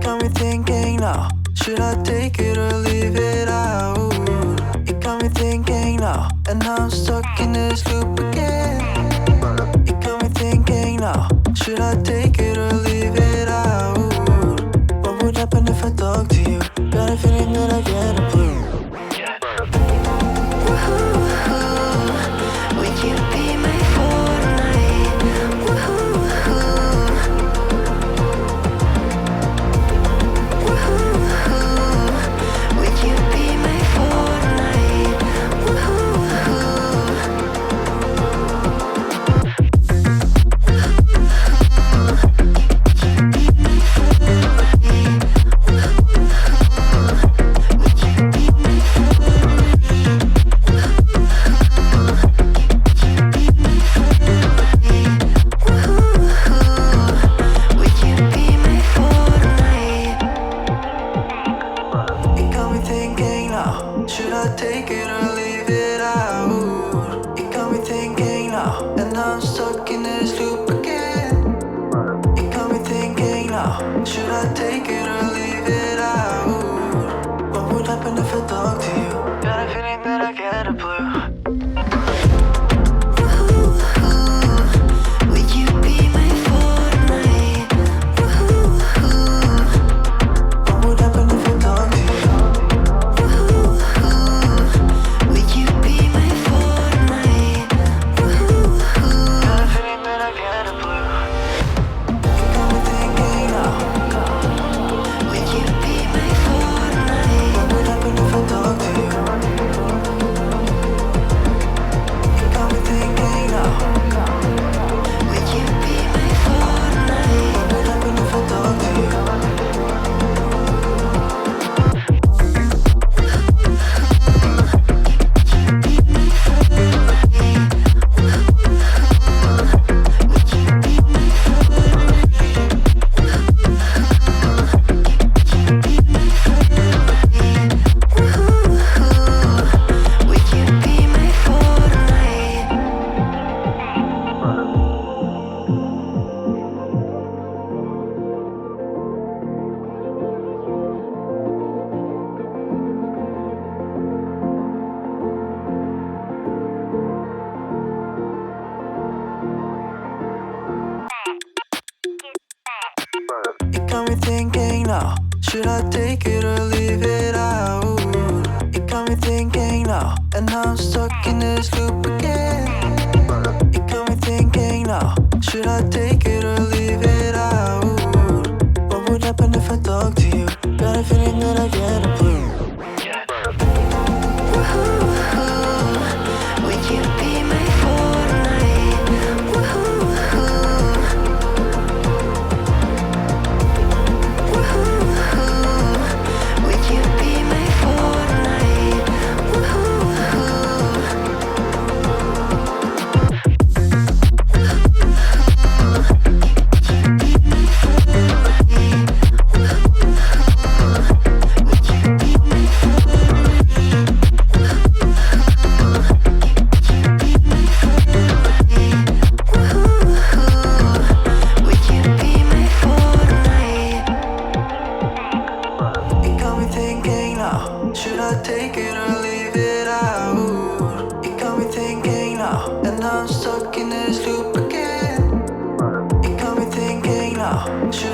got me thinking now, should I take it or leave it out? It got me thinking now, and now I'm stuck in this loop again. It got me thinking now, should I take it or leave it out? What would happen if I talk to you? Got a feeling that I get a clue. Would you be my fortnight? Would you be my fortnight? Would you be my fortnight? It got me thinking now, should I take it or leave it out? It got me thinking now, and now I'm stuck in this loop again. It got me thinking now, should I take it or leave it out? What would happen if I talk to you? Got a feeling that I get a blue. Would you be my fortnight? What would happen if I talk to you? Would you be my fortnight? Got a feeling that I get a blue. It got me thinking now, Would you be my fortnight? what would happen if I talk to you? It got me thinking now, Would you be my fortnight? what would happen if I talk to you? Would you be my fortnight? It got me thinking now, should I take it or leave it out? It got me thinking now, and now I'm stuck in this loop again. It got me thinking now, should I take it or leave it out? What would happen if I talk to you? Got a feeling that I get a blue. Would you be my fortnight? Would you be my fortnight? Would you be my fortnight? It got me thinking now, should I take it or leave it out? It got me thinking now, and now I'm stuck in this loop again. It got me thinking now, should